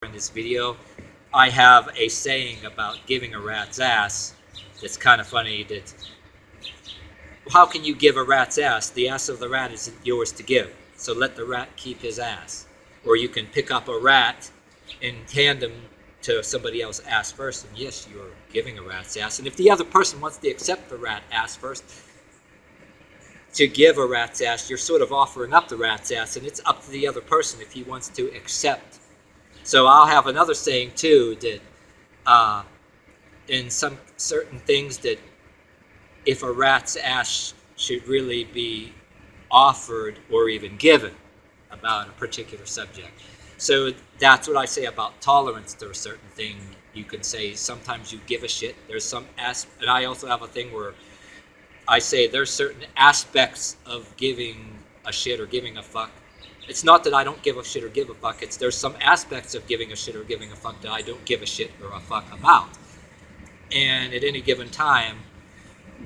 in this video, I have a saying about giving a rat's ass that's kind of funny. That how can you give a rat's ass? The ass of the rat isn't yours to give, so let the rat keep his ass. Or you can pick up a rat and hand him to somebody else's ass first, and yes, you're giving a rat's ass. And if the other person wants to accept the rat ass first, to give a rat's ass, you're sort of offering up the rat's ass, and it's up to the other person if he wants to accept. So I'll have another saying too, that in some certain things, that if a rat's ass should really be offered or even given about a particular subject. So that's what I say about tolerance to a certain thing. You can say sometimes you give a shit. There's some and I also have a thing where I say there's certain aspects of giving a shit or giving a fuck. It's not that I don't give a shit or give a fuck. It's there's some aspects of giving a shit or giving a fuck that I don't give a shit or a fuck about. And at any given time,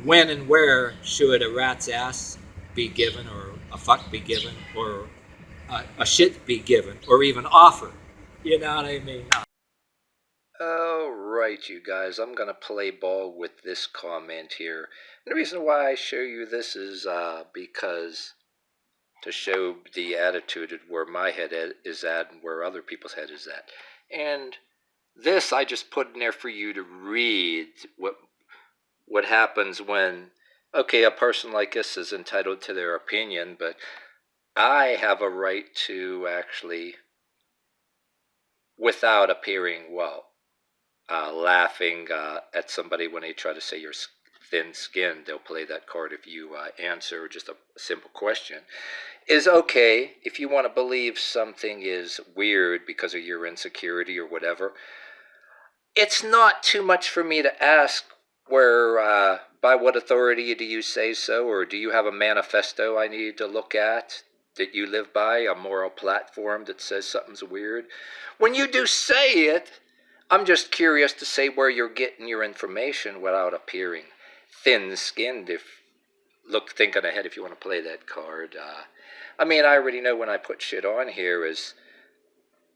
when and where should a rat's ass be given, or a fuck be given, or a shit be given, or even offered? You know what I mean? Alright, you guys, I'm going to play ball with this comment here. And the reason why I show you this is because to show the attitude of where my head is at and where other people's head is at. And this I just put in there for you to read what happens when, okay, a person like this is entitled to their opinion, but I have a right to actually, without appearing, laughing at somebody when they try to say you're thin-skinned, they'll play that card if you answer just a simple question. Is okay if you want to believe something is weird because of your insecurity or whatever. It's not too much for me to ask where, by what authority do you say so, or do you have a manifesto I need to look at that you live by, a moral platform that says something's weird? When you do say it, I'm just curious to say where you're getting your information without appearing thin-skinned. Thinking ahead if you want to play that card. I mean, I already know when I put shit on here is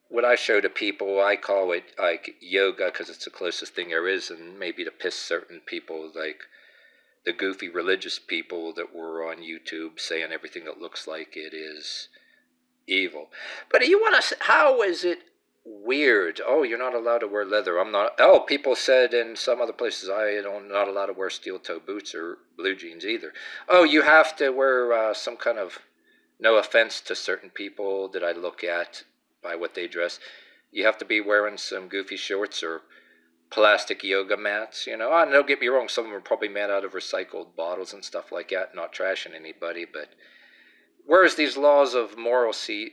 what I show to people. I call it like yoga because it's the closest thing there is, and maybe to piss certain people, like the goofy religious people that were on YouTube saying everything that looks like it is evil. But you want to? How is it weird? Oh, you're not allowed to wear leather. I'm not. Oh, people said in some other places I'm not allowed to wear steel-toe boots or blue jeans either. Oh, you have to wear some kind of. No offense to certain people that I look at by what they dress. You have to be wearing some goofy shorts or plastic yoga mats, you know. And don't get me wrong, some of them are probably made out of recycled bottles and stuff like that, not trashing anybody, but where's these laws of morality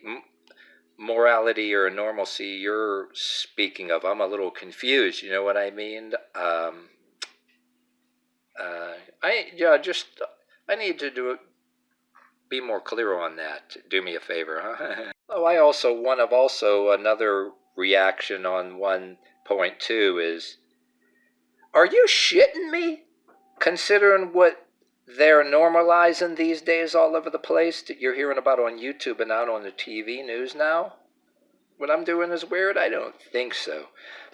or normalcy you're speaking of? I'm a little confused, you know what I mean? I need to be more clear on that. Do me a favor, huh? Oh, another reaction on 1.2 is, are you shitting me? Considering what they're normalizing these days all over the place that you're hearing about on YouTube and out on the TV news now? What I'm doing is weird? I don't think so.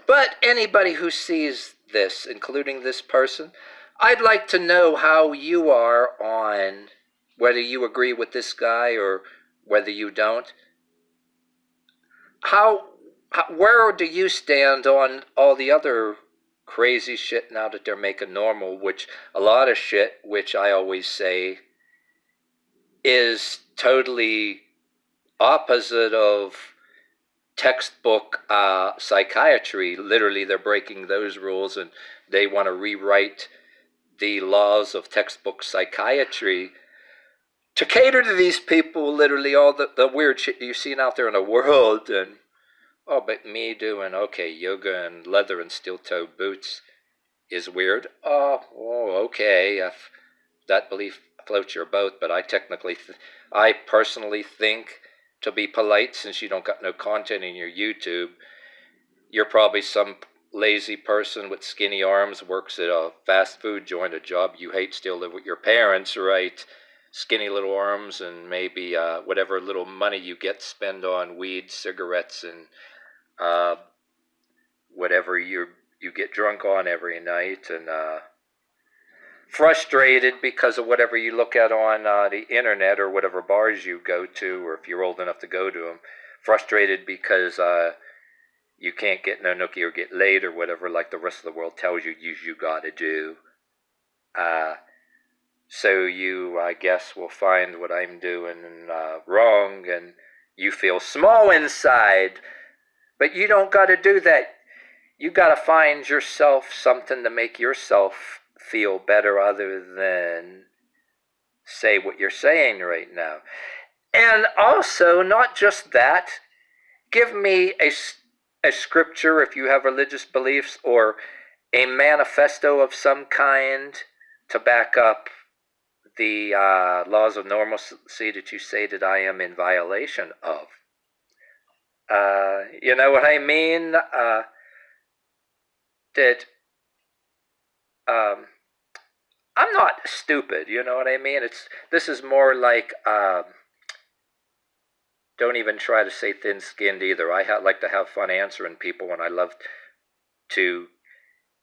But anybody who sees this, including this person, I'd like to know how you are on whether you agree with this guy or whether you don't. Where do you stand on all the other crazy shit now that they're making normal, which a lot of shit, which I always say is totally opposite of textbook psychiatry. Literally, they're breaking those rules and they want to rewrite the laws of textbook psychiatry to cater to these people. Literally, all the weird shit you've seen out there in the world. And oh, but me doing, okay, yoga and leather and steel-toe boots is weird. Oh, okay, if that belief floats your boat, but I personally think, to be polite, since you don't got no content in your YouTube, you're probably some lazy person with skinny arms, works at a fast food joint, a job you hate, still live with your parents, right? Skinny little arms, and maybe whatever little money you get spend on weed, cigarettes, and whatever you get drunk on every night, and frustrated because of whatever you look at on the internet or whatever bars you go to, or if you're old enough to go to them, frustrated because you can't get no nookie or get laid or whatever, like the rest of the world tells you got to do. So you, I guess, will find what I'm doing wrong, and you feel small inside. But you don't got to do that. You got to find yourself something to make yourself feel better other than say what you're saying right now. And also, not just that, give me a scripture if you have religious beliefs, or a manifesto of some kind to back up the laws of normalcy that you say that I am in violation of. You know what I mean? That I'm not stupid, you know what I mean? This is more like don't even try to say thin-skinned either. I like to have fun answering people, and I love to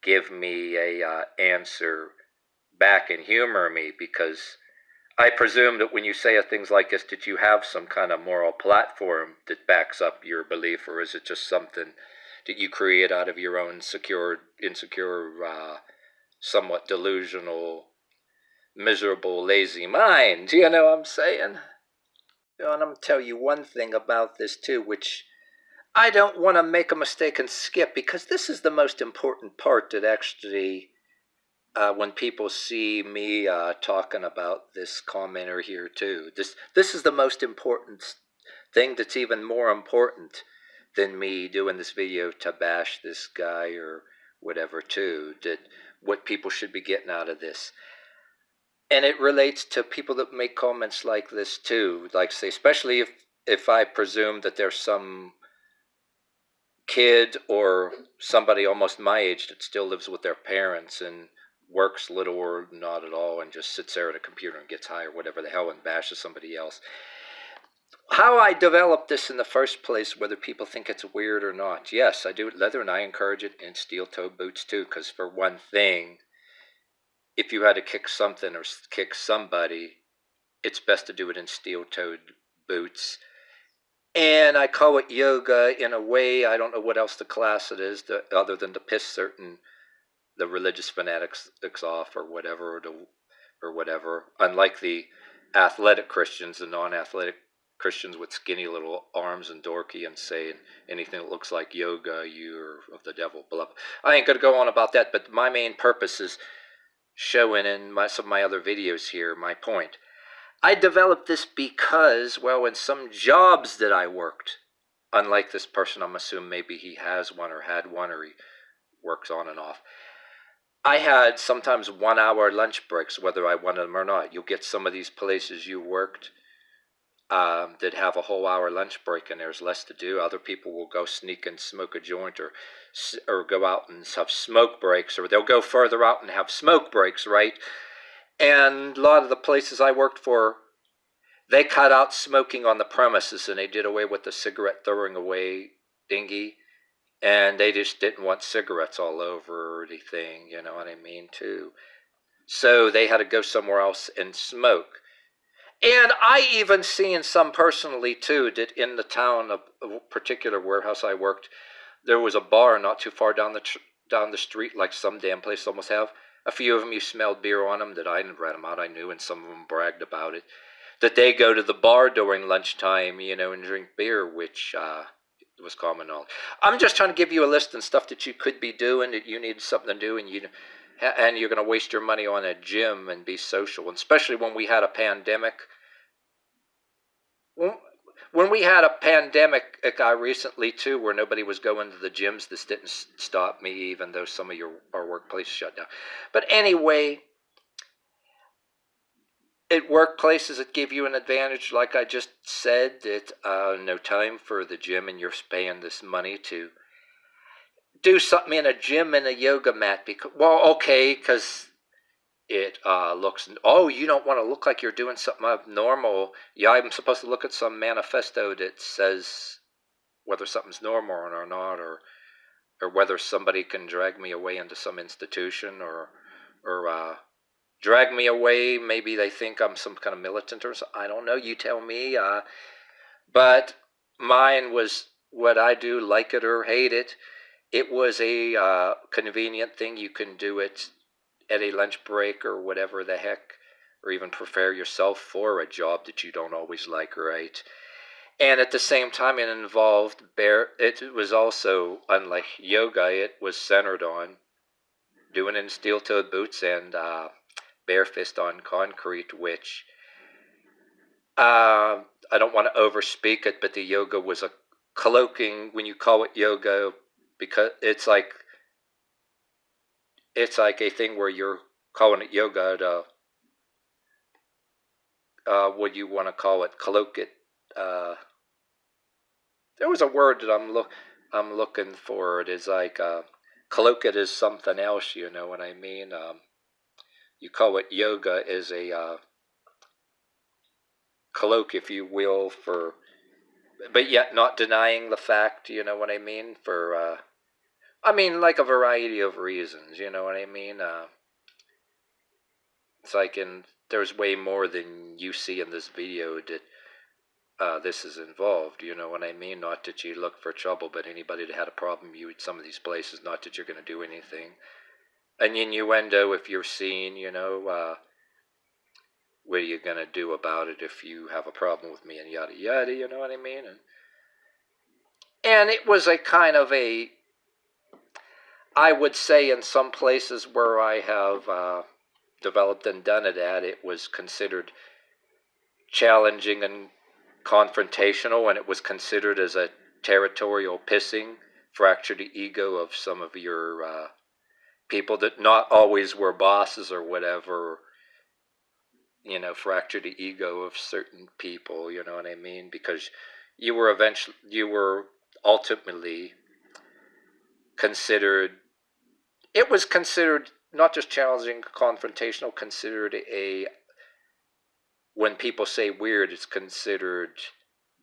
give me a answer back and humor me, because I presume that when you say things like this, that you have some kind of moral platform that backs up your belief, or is it just something that you create out of your own insecure, somewhat delusional, miserable, lazy mind? You know what I'm saying? And I'm going to tell you one thing about this too, which I don't want to make a mistake and skip, because this is the most important part that actually, when people see me talking about this commenter here too, this is the most important thing, that's even more important than me doing this video to bash this guy or whatever too, that what people should be getting out of this. And it relates to people that make comments like this too, like say, especially if I presume that there's some kid or somebody almost my age that still lives with their parents and works little or not at all, and just sits there at a computer and gets high or whatever the hell and bashes somebody else. How I developed this in the first place, whether people think it's weird or not, yes, I do it leather, and I encourage it in steel-toed boots too, because for one thing, if you had to kick something or kick somebody, it's best to do it in steel-toed boots. And I call it yoga in a way. I don't know what else to class it is, other than to piss the religious fanatics off or whatever, or whatever. Unlike the athletic Christians, the non-athletic Christians with skinny little arms and dorky and saying anything that looks like yoga, you're of the devil, blah. I ain't gonna go on about that, but my main purpose is showing in some of my other videos here my point. I developed this because, well, in some jobs that I worked, unlike this person, I'm assuming maybe he has one or had one, or he works on and off, I had sometimes 1 hour lunch breaks, whether I wanted them or not. You'll get some of these places you worked that have a whole hour lunch break and there's less to do. Other people will go sneak and smoke a joint, or go out and have smoke breaks, or they'll go further out and have smoke breaks, right? And a lot of the places I worked for, they cut out smoking on the premises, and they did away with the cigarette throwing away thingy. And they just didn't want cigarettes all over anything, you know what I mean, too. So they had to go somewhere else and smoke. And I even seen some personally, too, that in the town, a particular warehouse I worked, there was a bar not too far down the street, like some damn place almost have. A few of them, you smelled beer on them, that I didn't rat them out, I knew, and some of them bragged about it, that they go to the bar during lunchtime, you know, and drink beer, which was common knowledge. I'm just trying to give you a list and stuff that you could be doing, that you need something to do, and you're going to waste your money on a gym and be social, and especially when we had a pandemic. When we had a pandemic recently too, where nobody was going to the gyms, this didn't stop me, even though some of our workplaces shut down. But anyway, at workplaces, it give you an advantage, like I just said, that no time for the gym, and you're paying this money to do something in a gym and a yoga mat. Because it looks, oh, you don't want to look like you're doing something abnormal. Yeah, I'm supposed to look at some manifesto that says whether something's normal or not, or whether somebody can drag me away into some institution, or drag me away. Maybe they think I'm some kind of militant or something. I don't know. You tell me. But mine was what I do, like it or hate it. It was a convenient thing. You can do it at a lunch break or whatever the heck, or even prepare yourself for a job that you don't always like, right? And at the same time, it involved it was also, unlike yoga, it was centered on doing it in steel-toed boots and bare fist on concrete, which I don't want to overspeak it, but the yoga was a cloaking when you call it yoga, because it's like a thing where you're calling it yoga to what you want to call it, cloak it. There was a word that I'm looking for. It is like cloak it is something else. You know what I mean? You call it yoga is a cloak, if you will, for, but yet not denying the fact. You know what I mean? For I mean, like a variety of reasons. You know what I mean? It's like there's way more than you see in this video that this is involved. You know what I mean? Not that you look for trouble, but anybody that had a problem, you at some of these places, not that you're going to do anything. An innuendo, if you're seen, you know, what are you going to do about it if you have a problem with me, and yada yada, you know what I mean? And it was a kind of a, I would say in some places where I have developed and done it at, it was considered challenging and confrontational, and it was considered as a territorial pissing, fractured the ego of some of your people that not always were bosses or whatever, you know, fractured the ego of certain people, you know what I mean? Because you were ultimately considered, it was considered not just challenging, confrontational, considered when people say weird, it's considered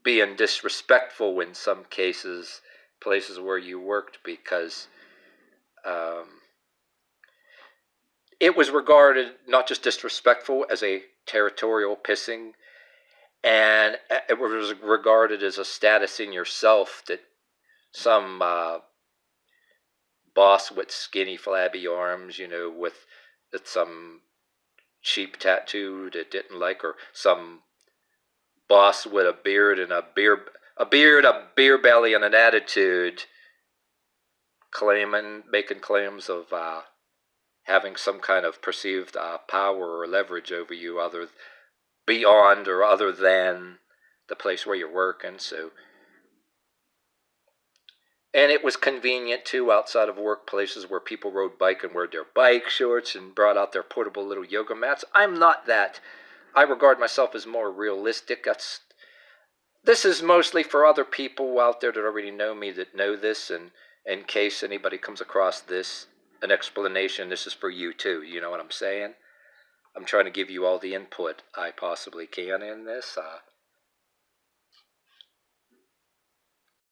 being disrespectful in some cases, places where you worked, because it was regarded not just disrespectful as a territorial pissing, and it was regarded as a status in yourself that some boss with skinny, flabby arms, you know, with some cheap tattoo that didn't like, or some boss with a beard and a beer belly, and an attitude, making claims of having some kind of perceived power or leverage over you, beyond or other than the place where you're working. So, and it was convenient too, outside of workplaces where people rode bike and wore their bike shorts and brought out their portable little yoga mats. I'm not that. I regard myself as more realistic. This is mostly for other people out there that already know me, that know this, and in case anybody comes across this, an explanation, this is for you too. You know what I'm saying? I'm trying to give you all the input I possibly can in this.